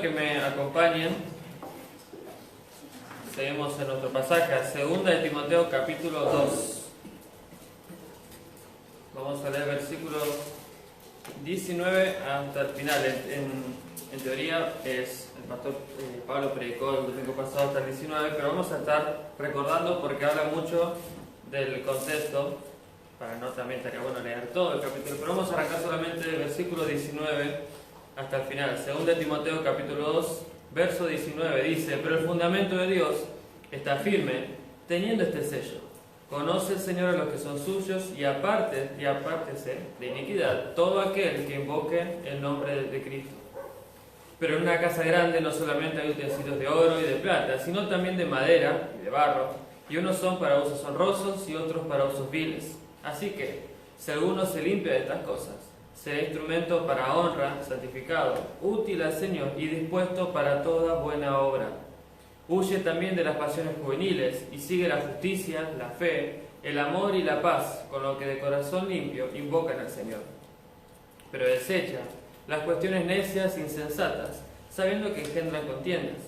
que me acompañen. Seguimos en nuestro pasaje, segunda de Timoteo capítulo 2. Vamos a leer versículos 19 hasta el final. En teoría es el pastor Pablo predicó el domingo pasado hasta el 19, pero vamos a estar recordando porque habla mucho del contexto, para no también estaría bueno leer todo el capítulo, pero vamos a arrancar solamente del versículo 19 hasta el final. Segunda de Timoteo capítulo 2, verso 19 dice: pero el fundamento de Dios está firme, teniendo este sello: conoce el Señor a los que son suyos, y apártese de iniquidad todo aquel que invoque el nombre de Cristo. Pero en una casa grande no solamente hay utensilios de oro y de plata, sino también de madera y de barro, y unos son para usos honrosos y otros para usos viles. Así que, si alguno se limpia de estas cosas, será instrumento para honra, santificado, útil al Señor y dispuesto para toda buena obra. Huye también de las pasiones juveniles y sigue la justicia, la fe, el amor y la paz, con lo que de corazón limpio invocan al Señor. Pero desecha las cuestiones necias e insensatas, sabiendo que engendran contiendas,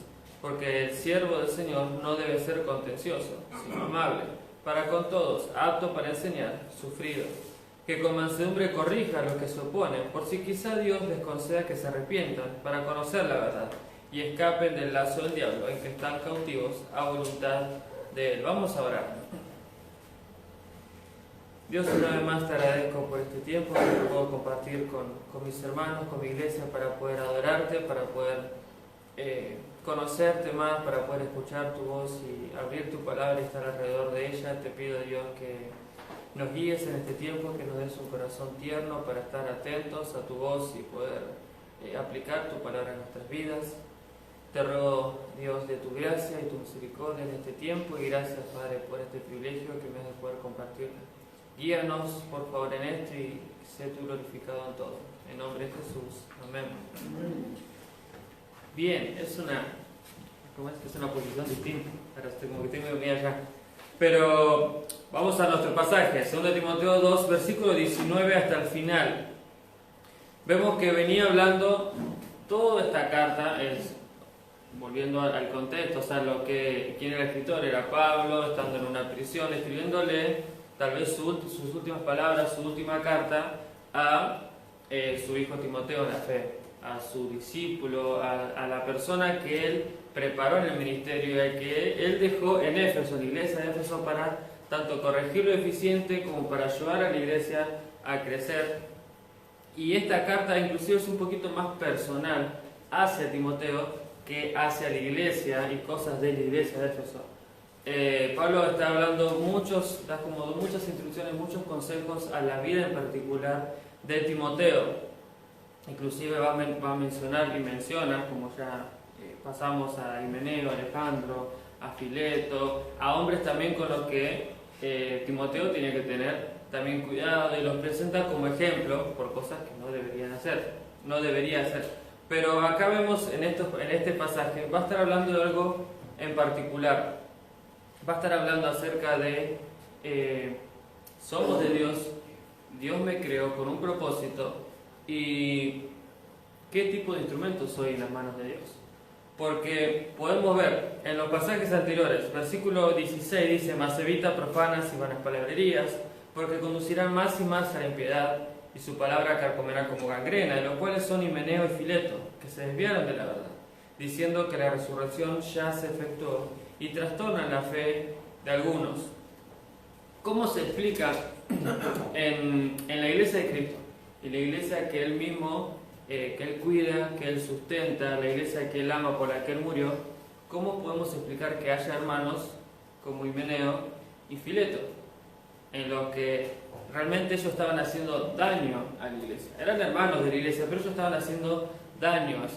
porque el siervo del Señor no debe ser contencioso, sino amable, para con todos, apto para enseñar, sufrido, que con mansedumbre corrija a los que se oponen, por si quizá Dios les conceda que se arrepientan, para conocer la verdad, y escapen del lazo del diablo, en que están cautivos a voluntad de Él. Vamos a orar. Dios, una vez más te agradezco por este tiempo que puedo compartir con mis hermanos, con mi iglesia, para poder adorarte, para poder conocerte más, para poder escuchar tu voz y abrir tu palabra y estar alrededor de ella. Te pido, Dios, que nos guíes en este tiempo, que nos des un corazón tierno para estar atentos a tu voz y poder aplicar tu palabra en nuestras vidas. Te ruego, Dios, de tu gracia y tu misericordia en este tiempo, y gracias, Padre, por este privilegio que me has de poder compartir. Guíanos, por favor, en esto, y sé tú glorificado en todo. En nombre de Jesús. Amén. Bien, es una posición distinta. Ahora estoy como que tengo que venir allá. Pero vamos a nuestro pasaje, 2 Timoteo 2, versículo 19 hasta el final. Vemos que venía hablando toda esta carta, volviendo al contexto, o sea, quién era el escritor, era Pablo, estando en una prisión, escribiéndole tal vez sus últimas palabras, su última carta a su hijo Timoteo en la fe, a su discípulo, a la persona que él preparó en el ministerio y que él dejó en Éfeso, en la iglesia de Éfeso, para tanto corregir lo eficiente como para ayudar a la iglesia a crecer. Y esta carta inclusive es un poquito más personal hacia Timoteo que hacia la iglesia y cosas de la iglesia de Éfeso. Pablo está hablando da como muchas instrucciones, muchos consejos a la vida en particular de Timoteo. Inclusive va a mencionar y menciona, como ya pasamos, a Himeneo, a Alejandro, a Fileto, a hombres también con los que Timoteo tiene que tener también cuidado, y los presenta como ejemplo por cosas que no debería hacer. Pero acá vemos en este pasaje, va a estar hablando de algo en particular. Va a estar hablando acerca de somos de Dios, Dios me creó con un propósito, y qué tipo de instrumento soy en las manos de Dios. Porque podemos ver en los pasajes anteriores, versículo 16 dice: mas evita profanas y vanas palabrerías, porque conducirán más y más a la impiedad, y su palabra carcomerá como gangrena, de los cuales son Himeneo y Fileto, que se desviaron de la verdad, diciendo que la resurrección ya se efectuó, y trastornan la fe de algunos. ¿Cómo se explica en la iglesia de Cristo? Y la iglesia que Él mismo, que Él cuida, que Él sustenta, la iglesia que Él ama, por la que Él murió, ¿cómo podemos explicar que haya hermanos como Himeneo y Fileto, en los que realmente ellos estaban haciendo daño a la iglesia? Eran hermanos de la iglesia, pero ellos estaban haciendo daños,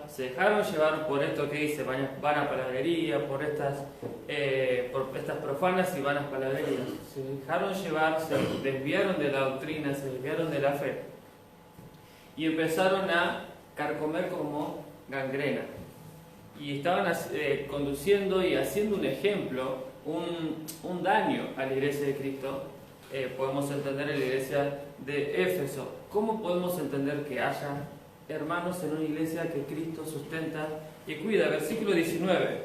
se dejaron llevar por esto que dice vana palabrería, por estas profanas y vanas palabrerías, se dejaron llevar, se desviaron de la doctrina, se desviaron de la fe, y empezaron a carcomer como gangrena, y estaban conduciendo y haciendo un ejemplo, un daño a la iglesia de Cristo. Podemos entender en la iglesia de Éfeso. ¿Cómo podemos entender que haya hermanos en una iglesia que Cristo sustenta y cuida. Versículo 19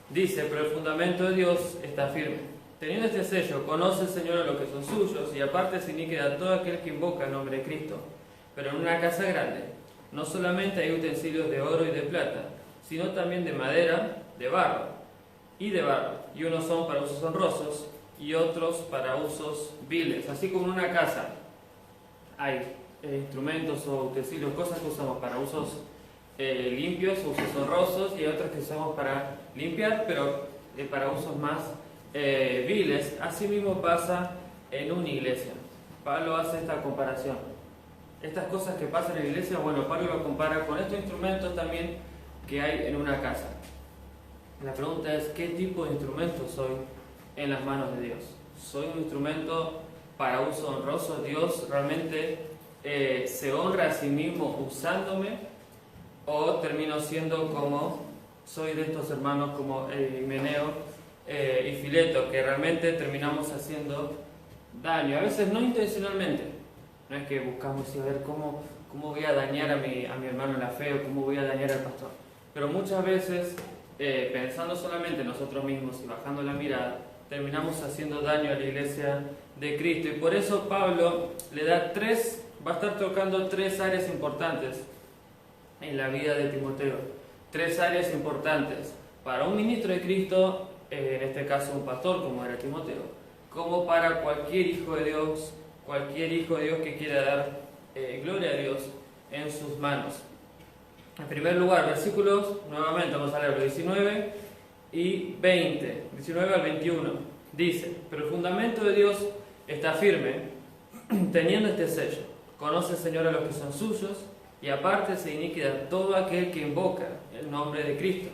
dice: pero el fundamento de Dios está firme. Teniendo este sello, conoce el Señor a los que son suyos, y aparte se iniquida todo aquel que invoca el nombre de Cristo. Pero en una casa grande no solamente hay utensilios de oro y de plata, sino también de madera, de barro, y unos son para usos honrosos y otros para usos viles. Así como en una casa hay instrumentos o utensilios, cosas que usamos para usos limpios, usos honrosos, y otras que usamos para limpiar, pero para usos más viles. Así mismo pasa en una iglesia. Pablo hace esta comparación. Estas cosas que pasan en la iglesia, bueno, Pablo lo compara con estos instrumentos también que hay en una casa. La pregunta es: ¿qué tipo de instrumento soy en las manos de Dios? ¿Soy un instrumento para uso honroso? ¿Dios realmente se honra a sí mismo usándome? ¿O termino siendo como soy de estos hermanos como Himeneo y Fileto, que realmente terminamos haciendo daño? A veces no intencionalmente. No es que buscamos a ver cómo voy a dañar a mi hermano en la fe, o cómo voy a dañar al pastor. Pero muchas veces, pensando solamente en nosotros mismos y bajando la mirada, terminamos haciendo daño a la iglesia de Cristo. Y por eso Pablo le da va a estar tocando tres áreas importantes en la vida de Timoteo. Tres áreas importantes para un ministro de Cristo, en este caso un pastor como era Timoteo, como para cualquier hijo de Dios que quiera dar gloria a Dios en sus manos. En primer lugar, versículos, nuevamente vamos a leer los 19 y 20, 19 al 21, dice: pero el fundamento de Dios está firme, teniendo este sello: conoce el Señor a los que son suyos, y aparte se iniquida todo aquel que invoca el nombre de Cristo.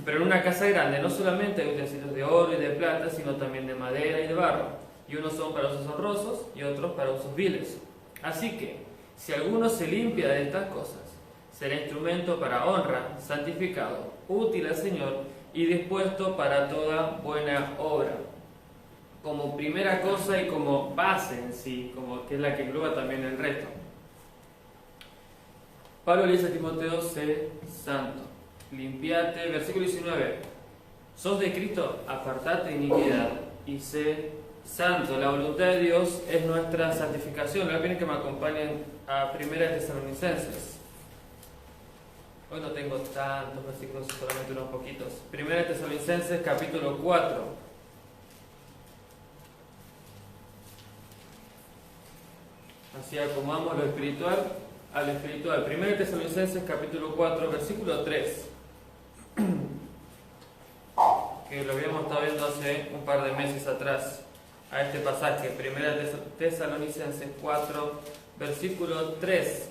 Pero en una casa grande no solamente hay utensilios de oro y de plata, sino también de madera y de barro, y unos son para usos honrosos y otros para usos viles. Así que, si alguno se limpia de estas cosas, será instrumento para honra, santificado, útil al Señor y dispuesto para toda buena obra. Como primera cosa y como base en sí, como que es la que engloba también el resto, Pablo le dice a Timoteo: sé santo, limpiate. Versículo 19: sos de Cristo, apartate de iniquidad y sé santo. La voluntad de Dios es nuestra santificación. Le voy a que me acompañen a 1 Tesalonicenses. Hoy no tengo tantos versículos, solamente unos poquitos. 1 Tesalonicenses capítulo 4. Así acomodamos lo espiritual a lo espiritual. 1 Tesalonicenses capítulo 4, versículo 3. Que lo habíamos estado viendo hace un par de meses atrás. A este pasaje, 1 Tesalonicenses 4, versículo 3.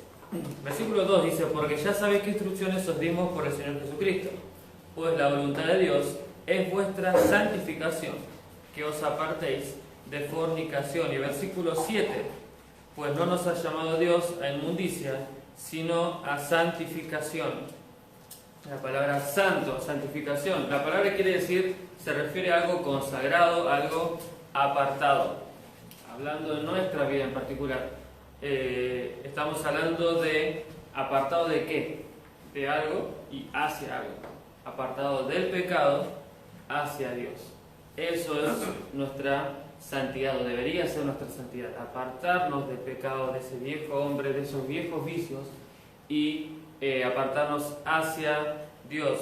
Versículo 2 dice: porque ya sabéis qué instrucciones os dimos por el Señor Jesucristo, pues la voluntad de Dios es vuestra santificación, que os apartéis de fornicación. Y versículo 7: pues no nos ha llamado Dios a inmundicia, sino a santificación. La palabra santo, santificación, la palabra quiere decir, se refiere a algo consagrado, algo apartado. Hablando de nuestra vida en particular, estamos hablando de apartado de qué, de algo y hacia algo, apartado del pecado hacia Dios. Eso es nuestra santidad, o debería ser nuestra santidad: apartarnos del pecado, de ese viejo hombre, de esos viejos vicios, y apartarnos hacia Dios.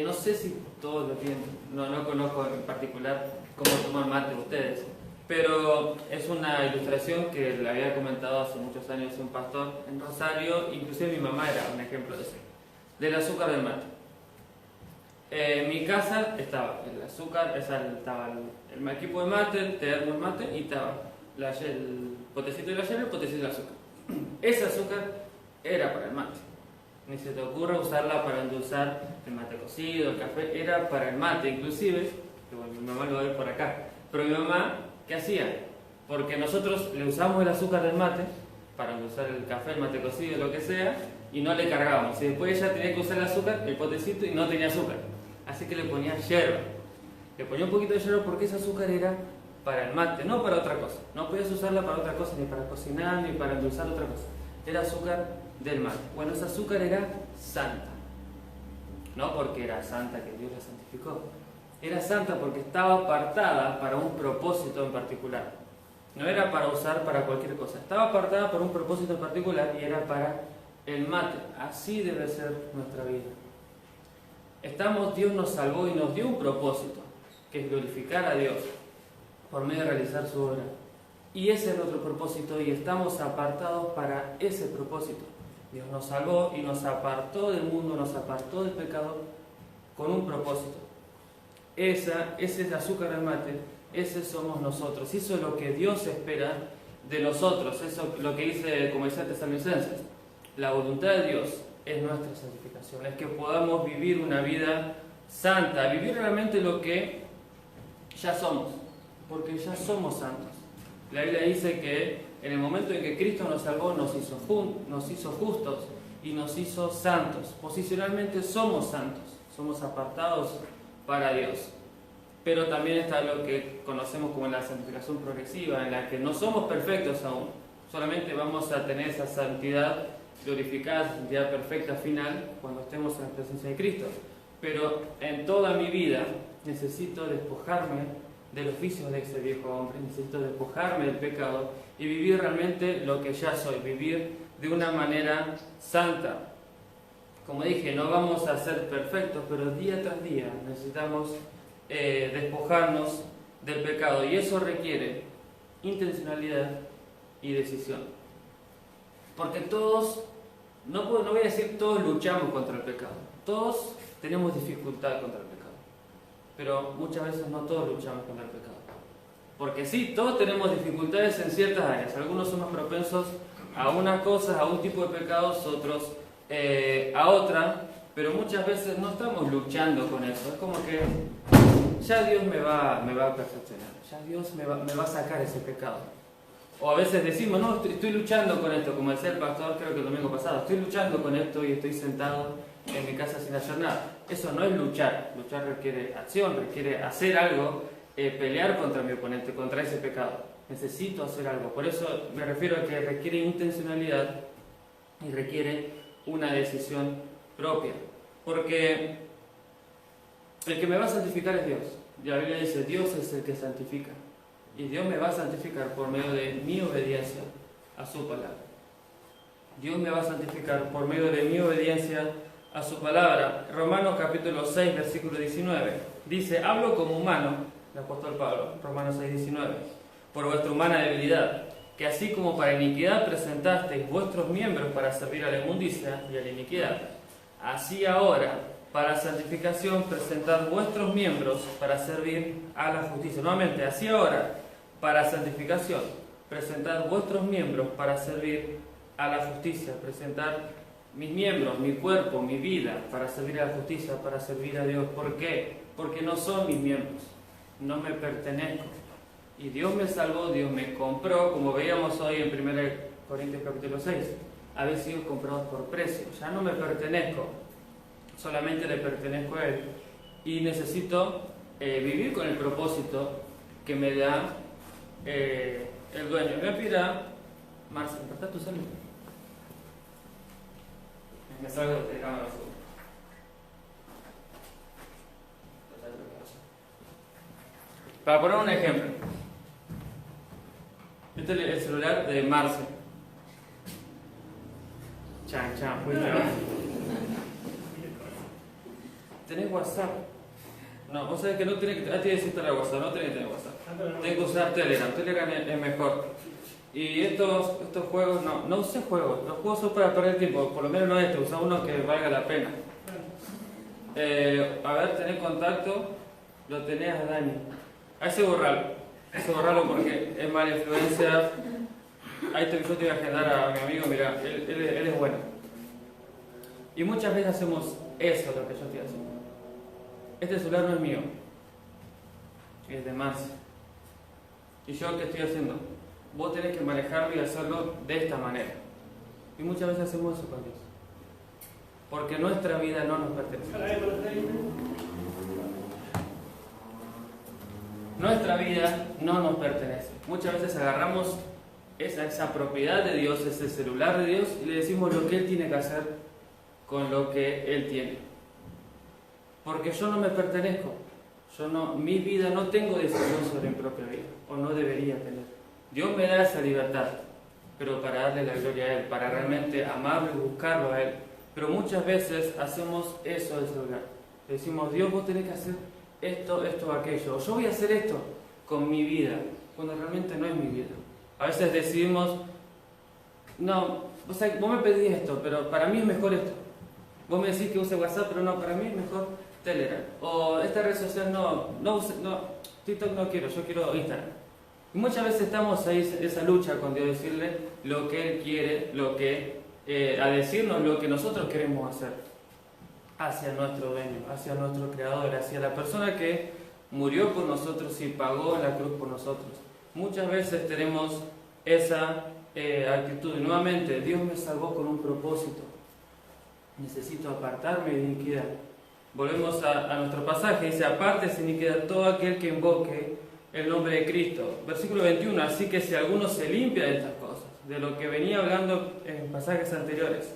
No sé si todos lo tienen, no conozco en particular cómo toman mate ustedes, pero es una ilustración que le había comentado hace muchos años un pastor en Rosario. Inclusive mi mamá era un ejemplo de eso, del azúcar del mate. En mi casa estaba el azúcar, estaba el equipo de mate, el termo de mate, y estaba el potecito de la yerba y el potecito de azúcar. Ese azúcar era para el mate. Ni se te ocurra usarla para endulzar el mate cocido, el café, era para el mate. Inclusive, que bueno, mi mamá lo va a ver por acá, pero mi mamá, ¿qué hacía? Porque nosotros le usamos el azúcar del mate para endulzar el café, el mate cocido, lo que sea, y no le cargábamos. Y después ella tenía que usar el azúcar, el potecito, y no tenía azúcar. Así que le ponía yerba. Le ponía un poquito de yerba porque ese azúcar era para el mate, no para otra cosa. No podías usarla para otra cosa, ni para cocinar, ni para endulzar otra cosa. Era azúcar del mate. Bueno, esa azúcar era santa. No porque era santa que Dios la santificó. Era santa porque estaba apartada para un propósito en particular. No era para usar para cualquier cosa. Estaba apartada para un propósito en particular y era para el mate. Así debe ser nuestra vida. Dios nos salvó y nos dio un propósito, que es glorificar a Dios por medio de realizar su obra. Y ese es nuestro propósito y estamos apartados para ese propósito. Dios nos salvó y nos apartó del mundo, nos apartó del pecado con un propósito. Ese es el azúcar del mate, ese somos nosotros. Eso es lo que Dios espera de nosotros. Eso es lo que dice, como dice Tesalonicenses. La voluntad de Dios es nuestra santificación, es que podamos vivir una vida santa, vivir realmente lo que ya somos, porque ya somos santos. La Biblia dice que en el momento en que Cristo nos salvó, nos hizo justos y nos hizo santos. Posicionalmente somos santos, somos apartados para Dios. Pero también está lo que conocemos como la santificación progresiva, en la que no somos perfectos aún, solamente vamos a tener esa santidad glorificada, esa santidad perfecta final cuando estemos en la presencia de Cristo. Pero en toda mi vida necesito despojarme de los vicios de ese viejo hombre, necesito despojarme del pecado y vivir realmente lo que ya soy, vivir de una manera santa. Como dije, no vamos a ser perfectos, pero día tras día necesitamos despojarnos del pecado y eso requiere intencionalidad y decisión. Porque todos, no voy a decir todos luchamos contra el pecado, todos tenemos dificultad contra el pecado. Pero muchas veces no todos luchamos contra el pecado. Porque sí, todos tenemos dificultades en ciertas áreas. Algunos somos propensos a unas cosas, a un tipo de pecados, otros a otra. Pero muchas veces no estamos luchando con eso. Es como que ya Dios me va a perfeccionar. Ya Dios me va a sacar ese pecado. O a veces decimos, no, estoy luchando con esto. Como decía el pastor, creo que el domingo pasado. Estoy luchando con esto y estoy sentado en mi casa sin hacer nada. Eso no es luchar. Luchar requiere acción, requiere hacer algo, pelear contra mi oponente, contra ese pecado. Necesito hacer algo. Por eso me refiero a que requiere intencionalidad y requiere una decisión propia. Porque el que me va a santificar es Dios. Y la Biblia dice, Dios es el que santifica. Y Dios me va a santificar por medio de mi obediencia a su palabra. Dios me va a santificar por medio de mi obediencia a su palabra. Romanos capítulo 6, versículo 19. Dice, hablo como humano, el apóstol Pablo, Romanos 6, 19, por vuestra humana debilidad, que así como para iniquidad presentasteis vuestros miembros para servir a la inmundicia y a la iniquidad, así ahora, para santificación, presentad vuestros miembros para servir a la justicia. Nuevamente, así ahora, para santificación, presentad vuestros miembros para servir a la justicia, presentar mis miembros, mi cuerpo, mi vida, para servir a la justicia, para servir a Dios. ¿Por qué? Porque no son mis miembros, no me pertenezco. Y Dios me salvó, Dios me compró, como veíamos hoy en 1 Corintios capítulo 6. Habéis sido comprados por precio, ya no me pertenezco, solamente le pertenezco a Él. Y necesito vivir con el propósito que me da el dueño. Me pida, Marcia, ¿prestás tu celular? Me salgo de cámara azul. Para poner un ejemplo, este es el celular de Marce. Chan, muy claro. ¿Tenés WhatsApp? No, vos sabés que no tenés que desinstalar WhatsApp, no tenés que tener WhatsApp. Tenés que usar Telegram, Telegram es mejor. Y estos juegos, no usé juegos, los juegos son para perder tiempo, por lo menos no este, usa uno que valga la pena. A ver, tenés contacto, lo tenés a Dani. A ese borralo porque es mala influencia. Ahí yo te voy a agendar a mi amigo, mira, él es bueno. Y muchas veces hacemos eso, lo que yo estoy haciendo. Este celular no es mío, es de Marcia. ¿Y yo qué estoy haciendo? Vos tenés que manejarlo y hacerlo de esta manera. Y muchas veces hacemos eso con Dios. Porque nuestra vida no nos pertenece. Nuestra vida no nos pertenece. Muchas veces agarramos esa propiedad de Dios, ese celular de Dios, y le decimos lo que Él tiene que hacer con lo que Él tiene. Porque yo no me pertenezco, mi vida no tengo decisión sobre mi propia vida, o no debería tener. Dios me da esa libertad, pero para darle la gloria a Él, para realmente amarlo y buscarlo a Él. Pero muchas veces hacemos eso de celular. Le decimos, Dios, vos tenés que hacer esto, esto, aquello. O yo voy a hacer esto con mi vida, cuando realmente no es mi vida. A veces decidimos, no, vos me pedís esto, pero para mí es mejor esto. Vos me decís que use WhatsApp, pero no, para mí es mejor Telegram. O esta red social no, TikTok no quiero, yo quiero Instagram. Y muchas veces estamos ahí en esa lucha con Dios, decirle lo que Él quiere, a decirnos lo que nosotros queremos hacer hacia nuestro dueño, hacia nuestro creador, hacia la persona que murió por nosotros y pagó en la cruz por nosotros. Muchas veces tenemos esa actitud. Y nuevamente, Dios me salvó con un propósito. Necesito apartarme de iniquidad. Volvemos a nuestro pasaje. Dice, apártese de iniquidad todo aquel que invoque el nombre de Cristo. Versículo 21. Así que si alguno se limpia de estas cosas, de lo que venía hablando en pasajes anteriores,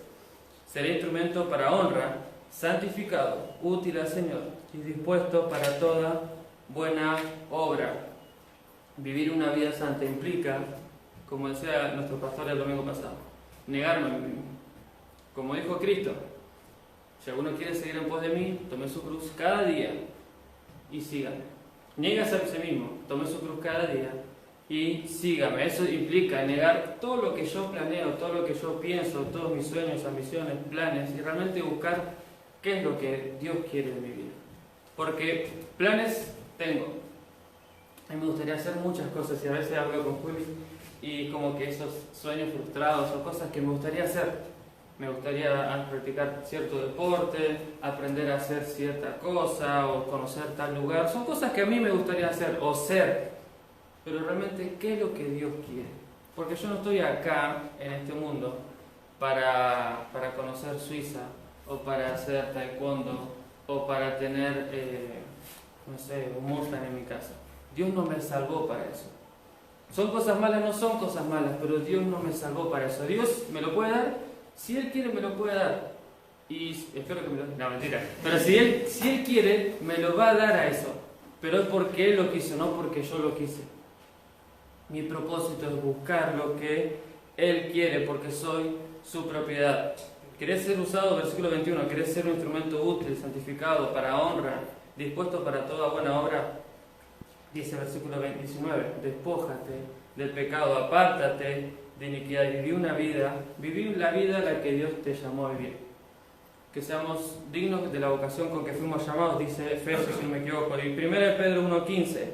será instrumento para honra, santificado, útil al Señor y dispuesto para toda buena obra. Vivir una vida santa implica, como decía nuestro pastor el domingo pasado, negarme a mí mismo. Como dijo Cristo, si alguno quiere seguir en pos de mí, tome su cruz cada día y sígame. Niégase a sí mismo, tome su cruz cada día y sígame. Eso implica negar todo lo que yo planeo, todo lo que yo pienso, todos mis sueños, ambiciones, planes, y realmente buscar qué es lo que Dios quiere de mi vida. Porque planes tengo. A mí me gustaría hacer muchas cosas y a veces hablo con Juli y como que esos sueños frustrados o cosas que me gustaría hacer. Me gustaría practicar cierto deporte, aprender a hacer cierta cosa o conocer tal lugar. Son cosas que a mí me gustaría hacer o ser. Pero realmente, ¿qué es lo que Dios quiere? Porque yo no estoy acá en este mundo para conocer Suiza o para hacer taekwondo o para tener, un Mustang en mi casa. Dios no me salvó para eso. ¿Son cosas malas? No son cosas malas, pero Dios no me salvó para eso. Dios me lo puede dar, si Él quiere me lo puede dar. Y espero que me lo dé. No, mentira. Pero si Él quiere, me lo va a dar a eso. Pero es porque Él lo quiso, no porque yo lo quise. Mi propósito es buscar lo que Él quiere, porque soy su propiedad. ¿Querés ser usado? Versículo 21. ¿Querés ser un instrumento útil, santificado, para honra, dispuesto para toda buena obra? Dice versículo 19, despójate del pecado, apártate de iniquidad y viví la vida a la que Dios te llamó a vivir. Que seamos dignos de la vocación con que fuimos llamados, dice Efesios, si no me equivoco. Y 1 Pedro 1:15,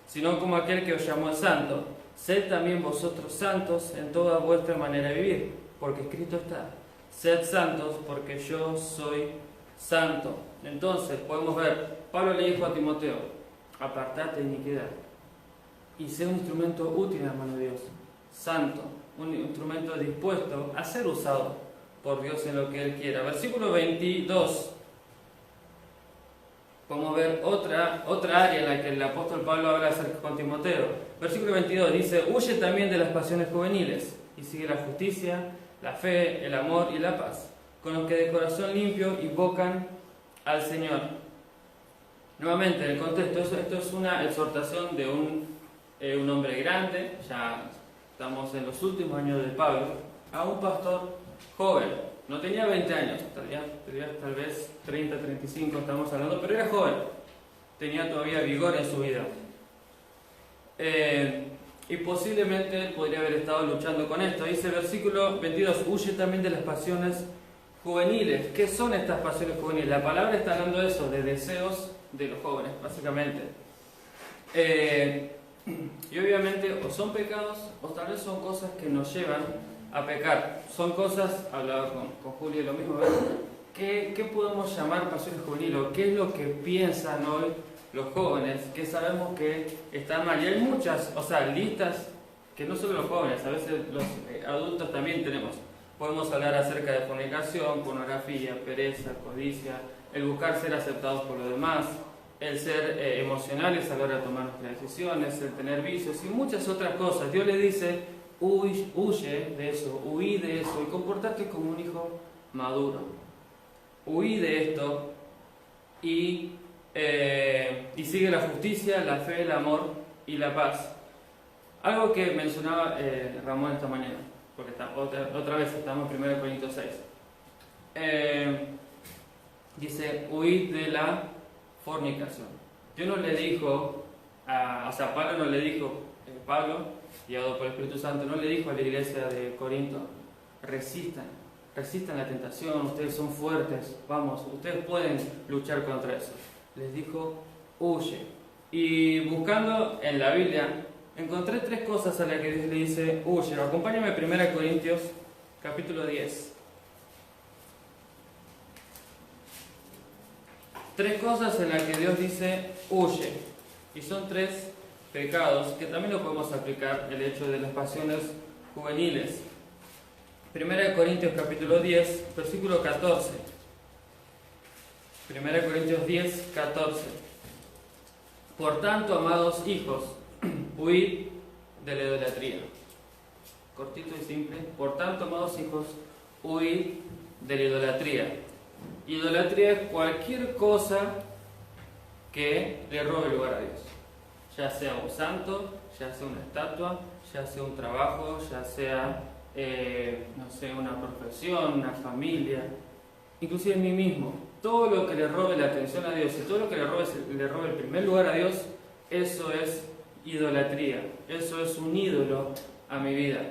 sino como aquel que os llamó santo, sed también vosotros santos en toda vuestra manera de vivir, porque escrito está, sed santos porque yo soy santo. Entonces podemos ver, Pablo le dijo a Timoteo, apartate de iniquidad y sé un instrumento útil en la mano de Dios, santo, un instrumento dispuesto a ser usado por Dios en lo que Él quiera. Versículo 22, podemos ver otra área en la que el apóstol Pablo habla acerca con Timoteo. Versículo 22 dice, huye también de las pasiones juveniles y sigue la justicia, la fe, el amor y la paz, con los que de corazón limpio invocan al Señor. Nuevamente, en el contexto, esto es una exhortación de un hombre grande, ya estamos en los últimos años de Pablo, a un pastor joven. No tenía 20 años, tenía tal vez 30, 35 estamos hablando, pero era joven. Tenía todavía vigor en su vida. Y posiblemente podría haber estado luchando con esto. Dice el versículo 22, huye también de las pasiones juveniles. ¿Qué son estas pasiones juveniles? La palabra está hablando de eso, de deseos de los jóvenes, básicamente. Y obviamente o son pecados o tal vez son cosas que nos llevan a pecar. Son cosas, hablaba con Julio lo mismo, ¿verdad? ¿Qué podemos llamar pasiones juveniles? ¿O qué es lo que piensan hoy los jóvenes que sabemos que están mal? Y hay muchas, listas que no solo los jóvenes, a veces los adultos también tenemos. Podemos hablar acerca de fornicación, pornografía, pereza, codicia, el buscar ser aceptados por los demás, el ser emocionales a la hora de tomar nuestras decisiones, el tener vicios y muchas otras cosas. Dios le dice huye de eso, huí de eso y comportarte como un hijo maduro. Huí de esto y sigue la justicia, la fe, el amor y la paz. Algo que mencionaba Ramón esta mañana, porque otra vez estamos en 1 Corintios 6. Dice, huid de la fornicación. Yo no le dijo, Pablo no le dijo, Pablo, guiado por el Espíritu Santo, no le dijo a la iglesia de Corinto, resistan la tentación, ustedes son fuertes, vamos, ustedes pueden luchar contra eso. Les dijo, huye. Y buscando en la Biblia, encontré 3 cosas a las que Dios le dice, huye. Acompáñame a 1 Corintios, capítulo 10. 3 cosas en las que Dios dice, huye. Y son 3 pecados que también lo podemos aplicar, el hecho de las pasiones juveniles. 1 Corintios capítulo 10, versículo 14. 1 Corintios 10, 14. Por tanto, amados hijos, huid de la idolatría. Cortito y simple. Por tanto, amados hijos, huid de la idolatría. Idolatría es cualquier cosa que le robe lugar a Dios. Ya sea un santo, ya sea una estatua, ya sea un trabajo, ya sea una profesión, una familia, inclusive en mí mismo. Todo lo que le robe la atención a Dios y todo lo que le robe el primer lugar a Dios, eso es idolatría. Eso es un ídolo a mi vida.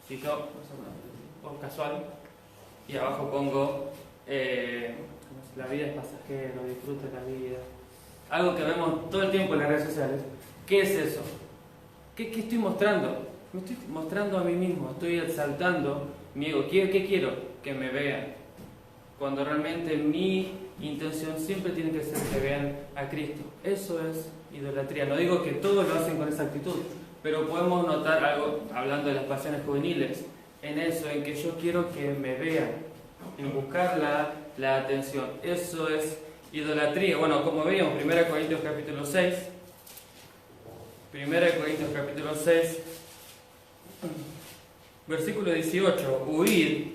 Si yo, por casual, y abajo pongo la vida es pasajero, disfruta la vida. Algo que vemos todo el tiempo en las redes sociales. ¿Qué es eso? ¿Qué estoy mostrando? Me estoy mostrando a mí mismo, estoy exaltando mi ego. ¿Qué quiero? Que me vean. Cuando realmente mi intención siempre tiene que ser que vean a Cristo. Eso es idolatría. No digo que todos lo hacen con esa actitud, pero podemos notar algo, hablando de las pasiones juveniles, en eso, en que yo quiero que me vean, en buscar la atención. Eso es idolatría. Bueno, como veíamos, 1 Corintios capítulo 6, 1 Corintios capítulo 6, versículo 18, huid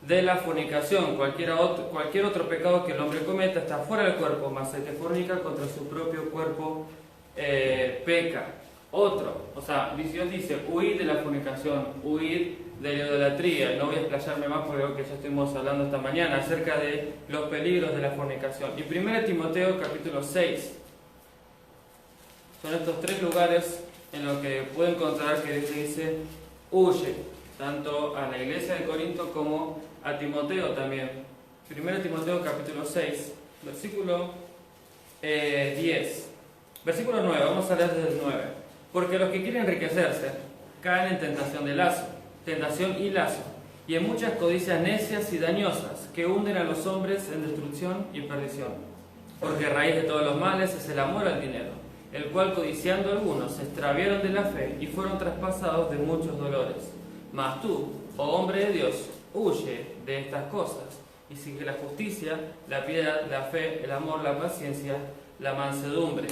de la fornicación. Cualquier otro pecado que el hombre cometa está fuera del cuerpo, mas el que fornica contra su propio cuerpo peca. Dios dice, huid de la fornicación, huid de la idolatría. No voy a explayarme más por lo que ya estuvimos hablando esta mañana acerca de los peligros de la fornicación. Y 1 Timoteo capítulo 6, son estos 3 lugares en los que puedo encontrar que Dios dice, huye, tanto a la iglesia de Corinto como a Timoteo también. 1 Timoteo capítulo 6, versículo 10. Versículo 9, vamos a leer desde el 9. Porque los que quieren enriquecerse caen en tentación y lazo, y en muchas codicias necias y dañosas que hunden a los hombres en destrucción y perdición. Porque raíz de todos los males es el amor al dinero, el cual codiciando algunos se extraviaron de la fe y fueron traspasados de muchos dolores. Mas tú, oh hombre de Dios, huye de estas cosas y sigue la justicia, la piedad, la fe, el amor, la paciencia, la mansedumbre.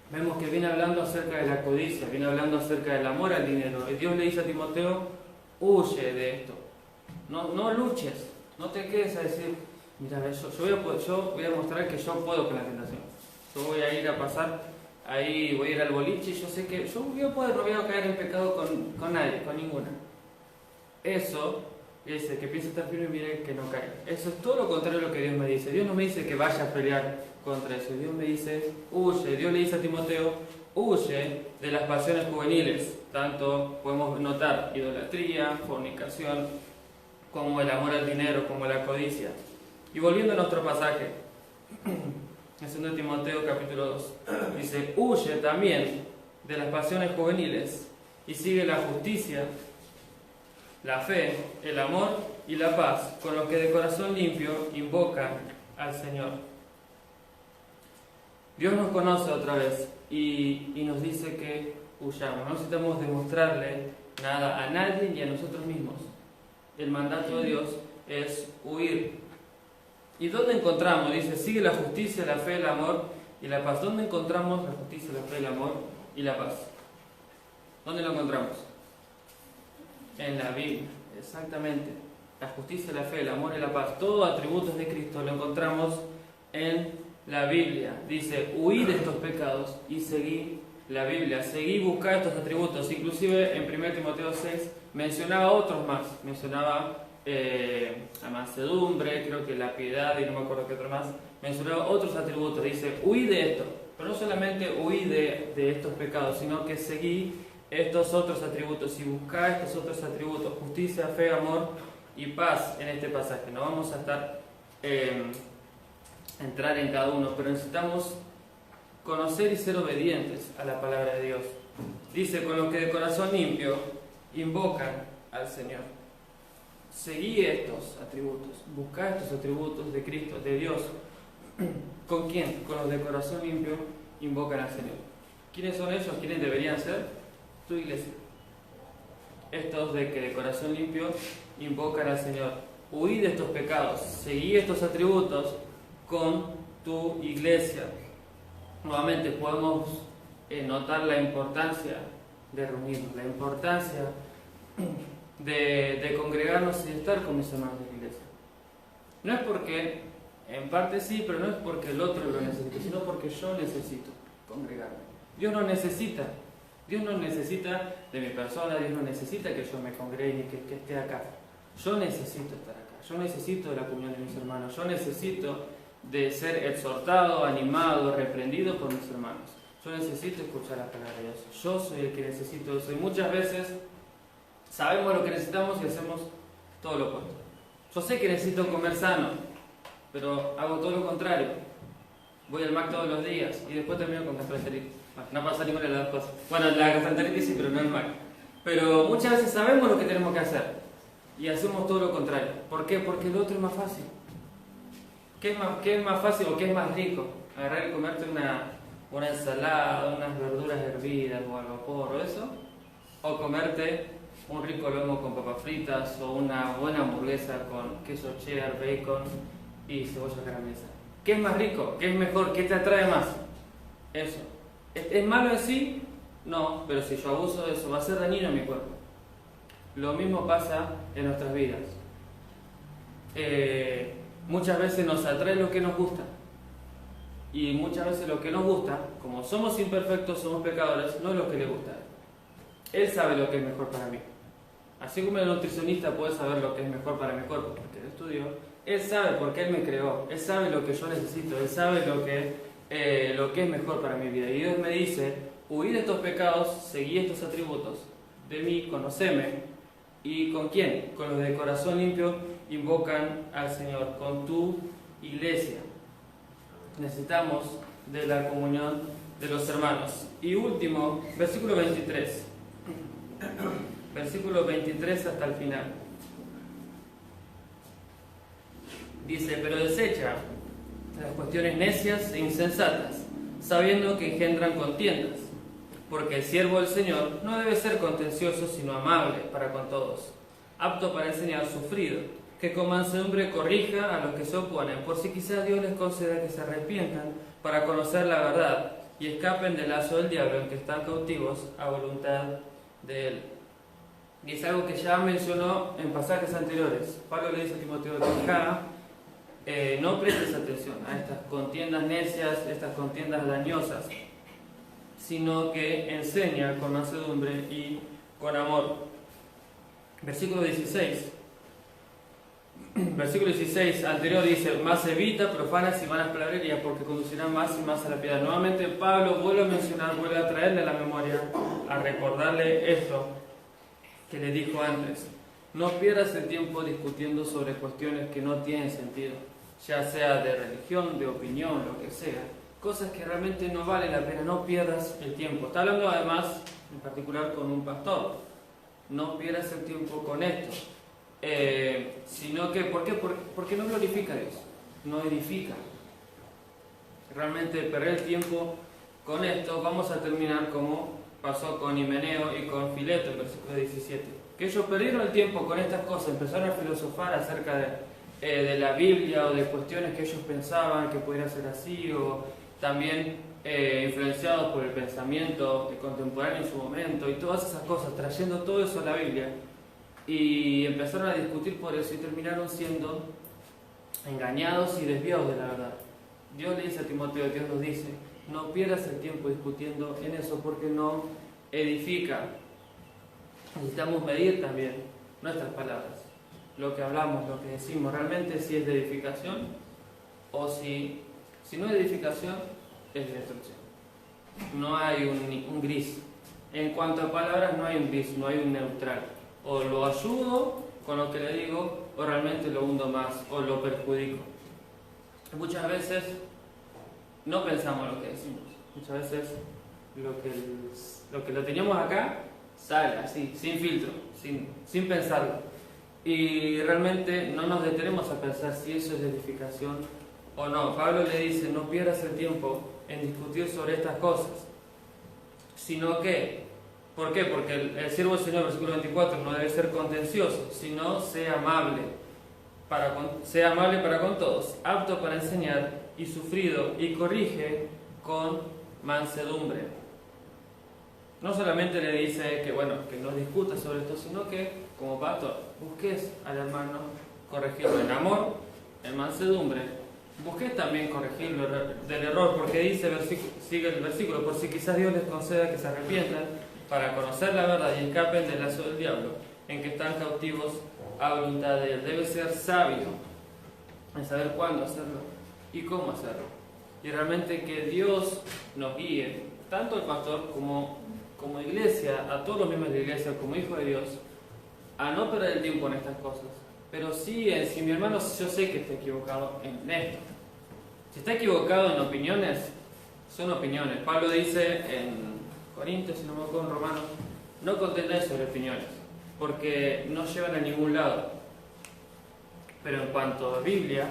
Vemos que viene hablando acerca de la codicia, viene hablando acerca del amor al dinero. Y Dios le dice a Timoteo, huye de esto. No luches, no te quedes a decir, mira, yo voy a mostrar que yo puedo con la tentación. Yo voy a ir a pasar, ahí voy a ir al boliche y yo sé que yo voy a caer en pecado con nadie, con ninguna. Eso dice que piense estar firme y mire que no cae. Eso es todo lo contrario a lo que Dios me dice. Dios no me dice que vaya a pelear contra eso. Dios me dice, huye. Dios le dice a Timoteo, huye de las pasiones juveniles. Tanto podemos notar idolatría, fornicación, como el amor al dinero, como la codicia. Y volviendo a nuestro pasaje, en 2 Timoteo capítulo 2, dice, huye también de las pasiones juveniles y sigue la justicia, la fe, el amor y la paz, con los que de corazón limpio invocan al Señor. Dios nos conoce otra vez y nos dice que huyamos. No necesitamos demostrarle nada a nadie ni a nosotros mismos. El mandato de Dios es huir. ¿Y dónde encontramos? Dice, sigue la justicia, la fe, el amor y la paz. ¿Dónde encontramos la justicia, la fe, el amor y la paz? ¿Dónde lo encontramos? En la Biblia, exactamente. La justicia, la fe, el amor y la paz, todos atributos de Cristo lo encontramos en la Biblia. Dice, huid de estos pecados y seguí la Biblia, seguí buscar estos atributos. Inclusive en 1 Timoteo 6 mencionaba otros más, mencionaba la mansedumbre, creo que la piedad y no me acuerdo qué otro más, mencionaba otros atributos. Dice, huid de esto, pero no solamente huí de estos pecados, sino que seguí estos otros atributos y buscar estos otros atributos, justicia, fe, amor y paz en este pasaje. No vamos a entrar en cada uno, pero necesitamos conocer y ser obedientes a la palabra de Dios. Dice, con los que de corazón limpio invocan al Señor. Seguí estos atributos, busca estos atributos de Cristo, de Dios. ¿Con quién? Con los de corazón limpio invocan al Señor. ¿Quiénes son ellos? ¿Quiénes deberían ser? Tu iglesia. Estos de que de corazón limpio invocan al Señor. Huí de estos pecados, seguí estos atributos con tu iglesia. Nuevamente podemos notar la importancia de reunirnos, la importancia de congregarnos y de estar con mis hermanos de la iglesia. No es porque, en parte sí, pero no es porque el otro lo necesite, sino porque yo necesito congregarme. Dios no necesita de mi persona, Dios no necesita que yo me congregue ni que esté acá. Yo necesito estar acá, yo necesito de la comunión de mis hermanos, yo necesito de ser exhortado, animado, reprendido por mis hermanos. Yo necesito escuchar la palabra de Dios. Yo soy el que necesito eso. Y muchas veces sabemos lo que necesitamos y hacemos todo lo opuesto. Yo sé que necesito comer sano, pero hago todo lo contrario. Voy al Mac todos los días y después termino con gastroenteritis. No pasa ninguna de las dos cosas. Bueno, la gastroenteritis sí, pero no el Mac. Pero muchas veces sabemos lo que tenemos que hacer y hacemos todo lo contrario. ¿Por qué? Porque el otro es más fácil. ¿Qué es más fácil o qué es más rico? Agarrar y comerte una ensalada, unas verduras hervidas o al vapor o eso, o comerte un rico lomo con papas fritas o una buena hamburguesa con queso cheddar, bacon y cebolla caramelizada. ¿Qué es más rico? ¿Qué es mejor? ¿Qué te atrae más? Eso. ¿Es malo en sí? No, pero si yo abuso de eso va a ser dañino a mi cuerpo. Lo mismo pasa en nuestras vidas. Muchas veces nos atrae lo que nos gusta. Y muchas veces lo que nos gusta, como somos imperfectos, somos pecadores, no es lo que le gusta. Él sabe lo que es mejor para mí. Así como el nutricionista puede saber lo que es mejor para mi cuerpo, porque él estudió, él sabe porque él me creó, él sabe lo que yo necesito, él sabe lo que es mejor para mi vida. Y Dios me dice, huí de estos pecados, seguí estos atributos de mí, conoceme. ¿Y con quién? Con los de corazón limpio invocan al Señor, con tu iglesia. Necesitamos de la comunión de los hermanos. Y último, versículo 23. Versículo 23 hasta el final. Dice, pero desecha las cuestiones necias e insensatas, sabiendo que engendran contiendas, porque el siervo del Señor no debe ser contencioso, sino amable para con todos, apto para enseñar, sufrido, que con mansedumbre corrija a los que se oponen, por si quizás Dios les conceda que se arrepientan para conocer la verdad y escapen del lazo del diablo en que están cautivos a voluntad de él. Y es algo que ya mencionó en pasajes anteriores. Pablo le dice a Timoteo, no prestes atención a estas contiendas necias, estas contiendas dañosas, sino que enseña con mansedumbre y con amor. Versículo 16. Versículo 16 anterior dice, más evita profanas y vanas palabrerías, porque conducirán más y más a la piedad. Nuevamente Pablo vuelve a mencionar, vuelve a traerle a la memoria, a recordarle esto que le dijo antes. No pierdas el tiempo discutiendo sobre cuestiones que no tienen sentido, ya sea de religión, de opinión, lo que sea. Cosas que realmente no valen la pena, no pierdas el tiempo. Está hablando además, en particular, con un pastor. No pierdas el tiempo con esto. Sino que, ¿por qué? Porque no glorifica a Dios, no edifica. Realmente perder el tiempo con esto, vamos a terminar como pasó con Himeneo y con Fileto, en versículo 17. Que ellos perdieron el tiempo con estas cosas, empezaron a filosofar acerca de la Biblia o de cuestiones que ellos pensaban que pudiera ser así, o también influenciados por el pensamiento contemporáneo en su momento y todas esas cosas, trayendo todo eso a la Biblia, y empezaron a discutir por eso y terminaron siendo engañados y desviados de la verdad. Dios le dice a Timoteo, Dios nos dice, no pierdas el tiempo discutiendo en eso porque no edifica. Necesitamos medir también nuestras palabras, lo que hablamos, lo que decimos, realmente si es de edificación o si no es de edificación, es de destrucción. No hay un gris. En cuanto a palabras, no hay un gris, no hay un neutral. O lo ayudo con lo que le digo, o realmente lo hundo más, o lo perjudico. Muchas veces no pensamos lo que decimos. Muchas veces lo que lo teníamos acá sale así, sin filtro, sin pensarlo. Y realmente no nos detenemos a pensar si eso es de edificación o no. Pablo le dice, no pierdas el tiempo en discutir sobre estas cosas, sino que, ¿por qué? Porque el siervo del Señor, versículo 24, no debe ser contencioso, sino sea amable para con todos, apto para enseñar y sufrido, y corrige con mansedumbre. No solamente le dice que no discuta sobre esto, sino que, como pastor, busques al hermano corregirlo en amor, en mansedumbre. Busques también corregirlo del error, porque dice, sigue el versículo, por si quizás Dios les conceda que se arrepientan para conocer la verdad y escapen del lazo del diablo, en que están cautivos a voluntad de Él. Debe ser sabio en saber cuándo hacerlo y cómo hacerlo. Y realmente que Dios nos guíe, tanto el pastor como iglesia, a todos los miembros de la iglesia, como hijo de Dios, a no perder el tiempo en estas cosas. Pero sí, si mi hermano, yo sé que está equivocado en esto. Si está equivocado en opiniones, son opiniones. Pablo dice en Corintios, si no me acuerdo, en Romanos, no contendáis sobre opiniones, porque no llevan a ningún lado. Pero en cuanto a Biblia,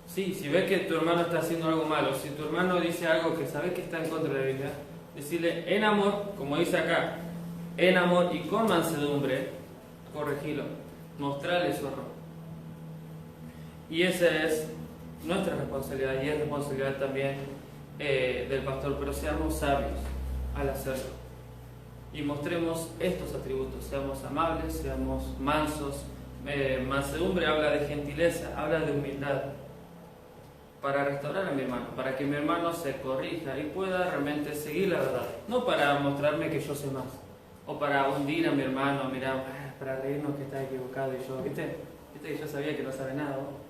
sí, si ves que tu hermano está haciendo algo malo, si tu hermano dice algo que sabes que está en contra de la Biblia, decirle en amor, como dice acá, en amor y con mansedumbre, corregilo, mostrarle su error. Y esa es nuestra responsabilidad y es responsabilidad también del pastor, pero seamos sabios al hacerlo y mostremos estos atributos, seamos amables, seamos mansos. Mansedumbre habla de gentileza, habla de humildad, para restaurar a mi hermano, para que mi hermano se corrija y pueda realmente seguir la verdad, no para mostrarme que yo sé más, o para hundir a mi hermano, mirar, para reírnos que está equivocado y yo, ¿viste que yo sabía que no sabe nada, ¿no?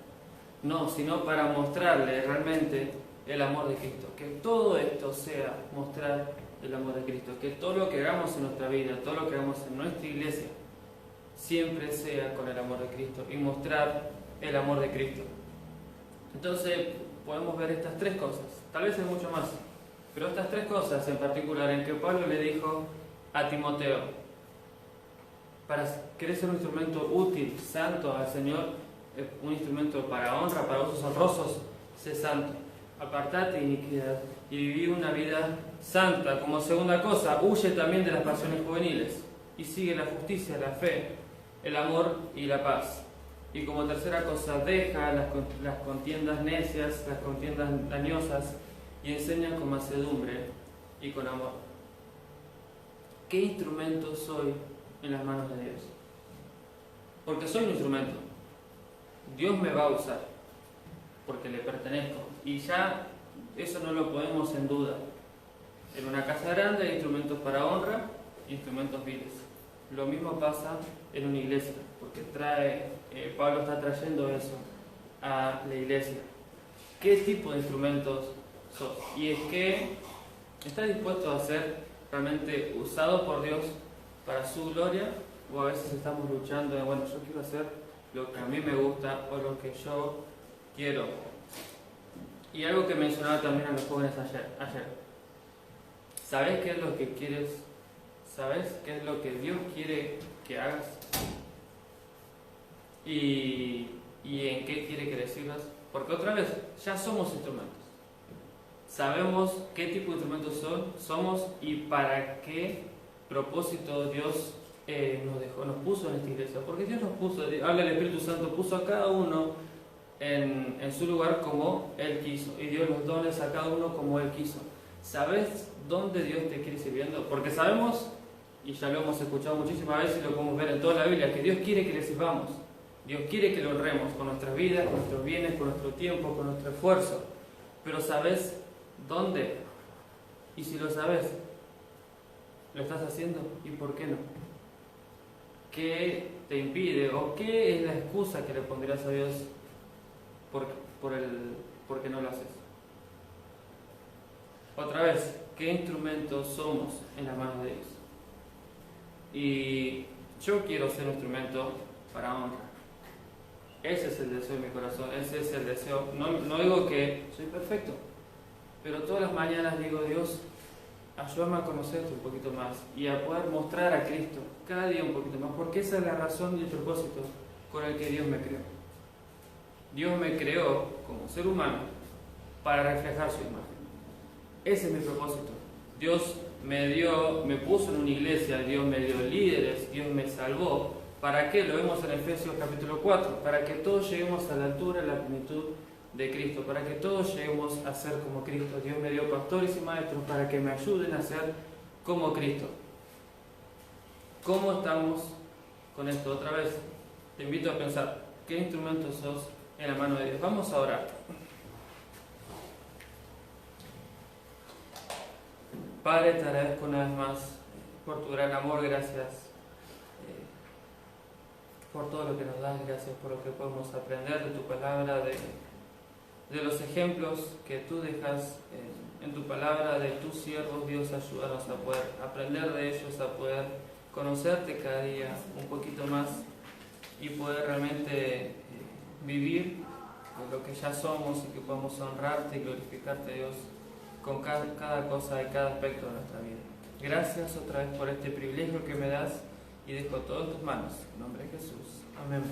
No, sino para mostrarle realmente el amor de Cristo, que todo esto sea mostrar el amor de Cristo, que todo lo que hagamos en nuestra vida, todo lo que hagamos en nuestra iglesia, siempre sea con el amor de Cristo y mostrar el amor de Cristo. Entonces podemos ver estas tres cosas, tal vez hay mucho más, pero estas tres cosas en particular en que Pablo le dijo a Timoteo, para querer ser un instrumento útil, santo al Señor, un instrumento para honra, para usos honrosos, sé santo, apartate de iniquidad y viví una vida santa. Como segunda cosa, huye también de las pasiones juveniles y sigue la justicia, la fe, el amor y la paz. Y como tercera cosa, deja las contiendas necias, las contiendas dañosas y enseña con mansedumbre y con amor. ¿Qué instrumento soy en las manos de Dios? Porque soy un instrumento. Dios me va a usar porque le pertenezco y ya eso no lo ponemos en duda. En una casa grande hay instrumentos para honra e instrumentos viles. Lo mismo pasa en una iglesia, porque Pablo está trayendo eso a la iglesia. ¿Qué tipo de instrumentos sos? Y es que estás dispuesto a ser realmente usado por Dios para su gloria, o a veces estamos luchando de, yo quiero hacer lo que a mí me gusta o lo que yo quiero. Y algo que mencionaba también a los jóvenes ayer. ¿Sabes qué es lo que quieres? ¿Sabes qué es lo que Dios quiere que hagas? ¿Y en qué quiere que le sirvas? Porque otra vez, ya somos instrumentos. Sabemos qué tipo de instrumentos somos y para qué propósito Dios nos puso en esta iglesia. Porque Dios nos puso, habla el Espíritu Santo, puso a cada uno en su lugar como Él quiso. Y dio los dones a cada uno como Él quiso. ¿Sabes dónde Dios te quiere sirviendo? Porque sabemos, y ya lo hemos escuchado muchísimas veces y lo podemos ver en toda la Biblia, que Dios quiere que le sirvamos. Dios quiere que lo honremos con nuestras vidas, con nuestros bienes, con nuestro tiempo, con nuestro esfuerzo. Pero ¿sabes dónde? Y si lo sabes, ¿lo estás haciendo? ¿Y por qué no? ¿Qué te impide o qué es la excusa que le pondrías a Dios por qué no lo haces? Otra vez, ¿qué instrumentos somos en las manos de Dios? Y yo quiero ser un instrumento para honra. Ese es el deseo de mi corazón, ese es el deseo. No digo que soy perfecto, pero todas las mañanas digo, Dios, ayúdame a conocerte un poquito más y a poder mostrar a Cristo cada día un poquito más, porque esa es la razón y el propósito con el que Dios me creó. Dios me creó como ser humano para reflejar su imagen. Ese es mi propósito. Dios me puso en una iglesia, Dios me dio líderes, Dios me salvó. ¿Para qué? Lo vemos en Efesios capítulo 4, para que todos lleguemos a la altura, a la plenitud de Cristo, para que todos lleguemos a ser como Cristo. Dios me dio pastores y maestros para que me ayuden a ser como Cristo. ¿Cómo estamos con esto? Otra vez, te invito a pensar, ¿qué instrumento sos en la mano de Dios? Vamos a orar. Padre, te agradezco una vez más por tu gran amor, gracias por todo lo que nos das, gracias por lo que podemos aprender de tu palabra, de los ejemplos que tú dejas en tu palabra, de tus siervos. Dios, ayúdanos a poder aprender de ellos, a poder conocerte cada día un poquito más y poder realmente vivir lo que ya somos y que podamos honrarte y glorificarte, Dios, con cada cosa y cada aspecto de nuestra vida. Gracias otra vez por este privilegio que me das y dejo todo en tus manos. En nombre de Jesús. Amén.